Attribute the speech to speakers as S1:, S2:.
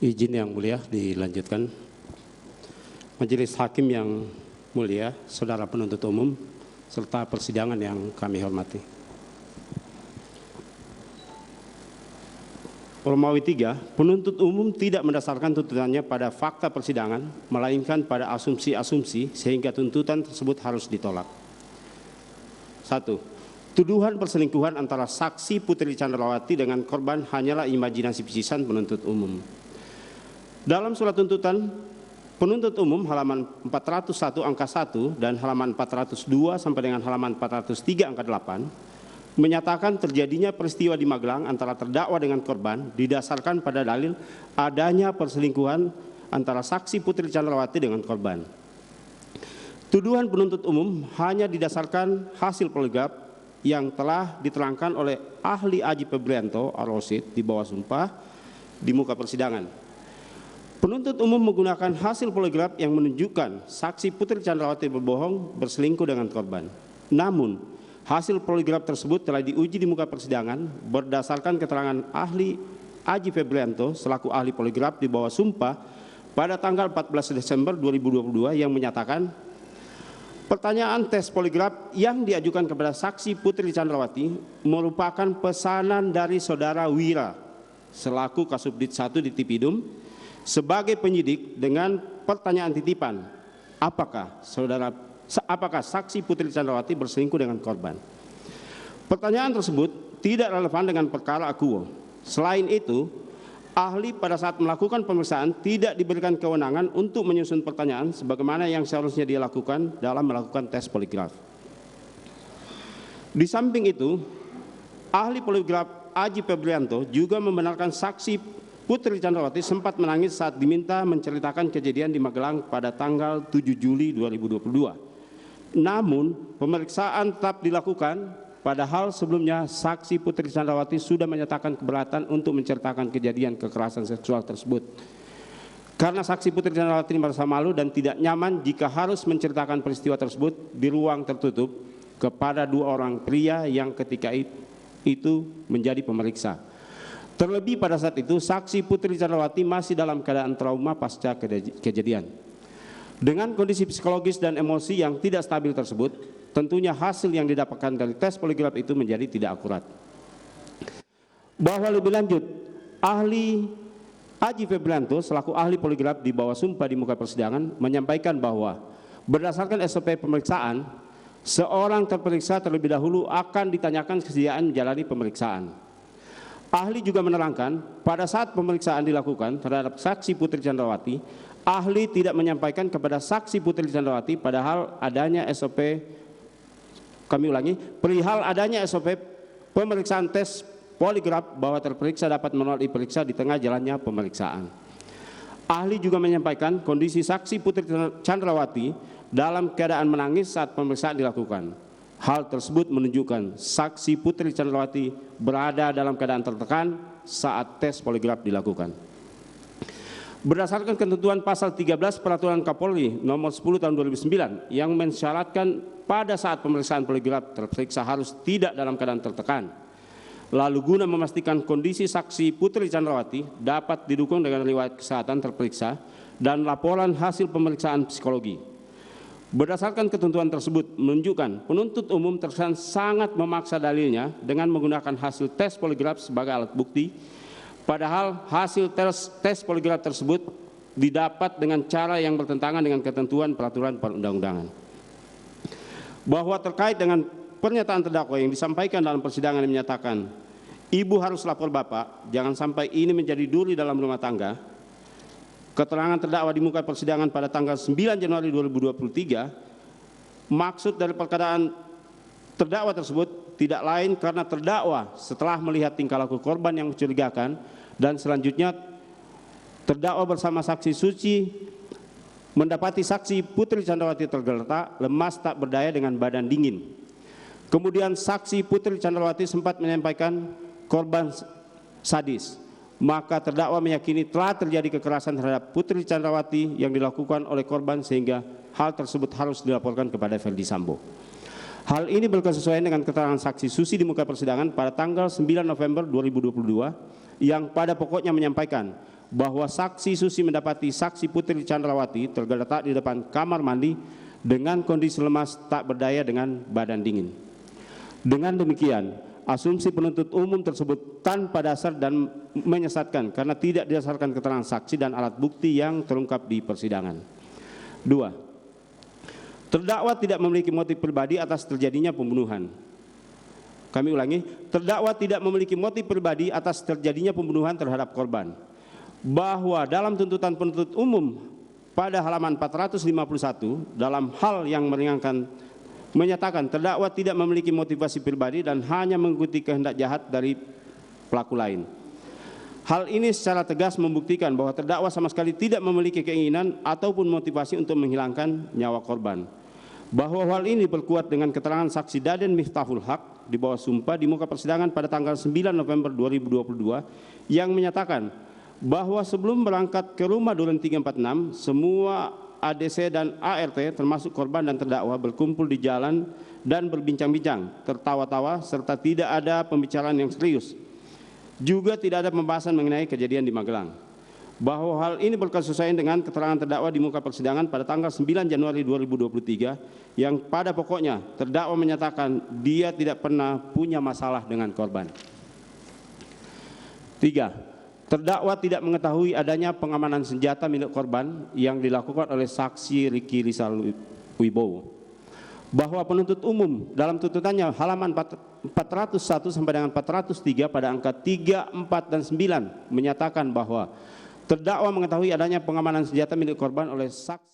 S1: Izin yang mulia dilanjutkan. Majelis Hakim yang mulia, saudara penuntut umum, serta persidangan yang kami hormati. Romawi 3, penuntut umum tidak mendasarkan tuntutannya pada fakta persidangan, melainkan pada asumsi-asumsi sehingga tuntutan tersebut harus ditolak. 1. Tuduhan perselingkuhan antara saksi Putri Chandrawati dengan korban hanyalah imajinasi pisisan penuntut umum. Dalam surat tuntutan penuntut umum halaman 401 angka 1 dan halaman 402 sampai dengan halaman 403 angka 8 menyatakan terjadinya peristiwa di Magelang antara terdakwa dengan korban didasarkan pada dalil adanya perselingkuhan antara saksi Putri Chandrawati dengan korban. Tuduhan penuntut umum hanya didasarkan hasil poligraf yang telah diterangkan oleh ahli Aji Febrianto Ar-Rasyid di bawah sumpah di muka persidangan. Penuntut umum menggunakan hasil poligraf yang menunjukkan saksi Putri Chandrawati berbohong berselingkuh dengan korban. Namun, hasil poligraf tersebut telah diuji di muka persidangan berdasarkan keterangan ahli Aji Febrianto selaku ahli poligraf di bawah sumpah pada tanggal 14 Desember 2022 yang menyatakan pertanyaan tes poligraf yang diajukan kepada saksi Putri Chandrawati merupakan pesanan dari saudara Wira selaku Kasubdit 1 di Tipidum sebagai penyidik dengan pertanyaan titipan, apakah saksi Putri Chandrawati berselingkuh dengan korban? Pertanyaan tersebut tidak relevan dengan perkara akuo. Selain itu, ahli pada saat melakukan pemeriksaan tidak diberikan kewenangan untuk menyusun pertanyaan sebagaimana yang seharusnya dia lakukan dalam melakukan tes poligraf. Di samping itu, ahli poligraf Aji Febrianto juga membenarkan saksi Putri Chandrawati sempat menangis saat diminta menceritakan kejadian di Magelang pada tanggal 7 Juli 2022. Namun, pemeriksaan tetap dilakukan padahal sebelumnya saksi Putri Chandrawati sudah menyatakan keberatan untuk menceritakan kejadian kekerasan seksual tersebut. Karena saksi Putri Chandrawati merasa malu dan tidak nyaman jika harus menceritakan peristiwa tersebut di ruang tertutup kepada dua orang pria yang ketika itu menjadi pemeriksa. Terlebih pada saat itu saksi Putri Chandrawati masih dalam keadaan trauma pasca kejadian. Dengan kondisi psikologis dan emosi yang tidak stabil tersebut, tentunya hasil yang didapatkan dari tes poligraf itu menjadi tidak akurat. Bahwa lebih lanjut, ahli Aji Febrianto selaku ahli poligraf di bawah sumpah di muka persidangan menyampaikan bahwa berdasarkan SOP pemeriksaan, seorang terperiksa terlebih dahulu akan ditanyakan kesediaan menjalani pemeriksaan. Ahli juga menerangkan pada saat pemeriksaan dilakukan terhadap saksi Putri Chandrawati, ahli tidak menyampaikan kepada saksi Putri Chandrawati perihal adanya SOP pemeriksaan tes poligraf bahwa terperiksa dapat menolak diperiksa di tengah jalannya pemeriksaan. Ahli juga menyampaikan kondisi saksi Putri Chandrawati dalam keadaan menangis saat pemeriksaan dilakukan. Hal tersebut menunjukkan saksi Putri Chandrawati berada dalam keadaan tertekan saat tes poligraf dilakukan. Berdasarkan ketentuan pasal 13 Peraturan Kapolri nomor 10 tahun 2009 yang mensyaratkan pada saat pemeriksaan poligraf terperiksa harus tidak dalam keadaan tertekan. Lalu guna memastikan kondisi saksi Putri Chandrawati dapat didukung dengan riwayat kesehatan terperiksa dan laporan hasil pemeriksaan psikologi. Berdasarkan ketentuan tersebut menunjukkan penuntut umum terkesan sangat memaksa dalilnya dengan menggunakan hasil tes poligraf sebagai alat bukti, padahal hasil tes poligraf tersebut didapat dengan cara yang bertentangan dengan ketentuan peraturan perundang-undangan. Bahwa terkait dengan pernyataan terdakwa yang disampaikan dalam persidangan yang menyatakan, ibu harus lapor bapak, jangan sampai ini menjadi duri dalam rumah tangga. Keterangan terdakwa di muka persidangan pada tanggal 9 Januari 2023, maksud dari perkataan terdakwa tersebut tidak lain karena terdakwa setelah melihat tingkah laku korban yang mencurigakan dan selanjutnya terdakwa bersama saksi Suci mendapati saksi Putri Chandrawati tergeletak, lemas, tak berdaya dengan badan dingin. Kemudian saksi Putri Chandrawati sempat menyampaikan korban sadis. Maka terdakwa meyakini telah terjadi kekerasan terhadap Putri Chandrawati yang dilakukan oleh korban sehingga hal tersebut harus dilaporkan kepada Verdi Sambo. Hal ini berkesesuaian dengan keterangan saksi Susi di muka persidangan pada tanggal 9 November 2022 yang pada pokoknya menyampaikan bahwa saksi Susi mendapati saksi Putri Chandrawati tergeletak di depan kamar mandi dengan kondisi lemas tak berdaya dengan badan dingin. Dengan demikian, asumsi penuntut umum tersebut tanpa dasar dan menyesatkan karena tidak didasarkan keterangan saksi dan alat bukti yang terungkap di persidangan. 2. Terdakwa tidak memiliki motif pribadi atas terjadinya pembunuhan. Kami ulangi, terdakwa tidak memiliki motif pribadi atas terjadinya pembunuhan terhadap korban. Bahwa dalam tuntutan penuntut umum pada halaman 451 dalam hal yang meringankan menyatakan terdakwa tidak memiliki motivasi pribadi dan hanya mengikuti kehendak jahat dari pelaku lain. Hal ini secara tegas membuktikan bahwa terdakwa sama sekali tidak memiliki keinginan ataupun motivasi untuk menghilangkan nyawa korban. Bahwa hal ini diperkuat dengan keterangan saksi Daden Miftahul Haq di bawah sumpah di muka persidangan pada tanggal 9 November 2022 yang menyatakan bahwa sebelum berangkat ke rumah Duren 346, semua ADC dan ART termasuk korban dan terdakwa berkumpul di jalan dan berbincang-bincang, tertawa-tawa serta tidak ada pembicaraan yang serius. Juga tidak ada pembahasan mengenai kejadian di Magelang. Bahwa hal ini berkesesuaian dengan keterangan terdakwa di muka persidangan pada tanggal 9 Januari 2023 yang pada pokoknya terdakwa menyatakan dia tidak pernah punya masalah dengan korban. 3. Terdakwa tidak mengetahui adanya pengamanan senjata milik korban yang dilakukan oleh saksi Riki Rizal Wibowo. Bahwa penuntut umum dalam tuntutannya halaman 401 sampai dengan 403 pada angka 3, 4, dan 9 menyatakan bahwa terdakwa mengetahui adanya pengamanan senjata milik korban oleh saksi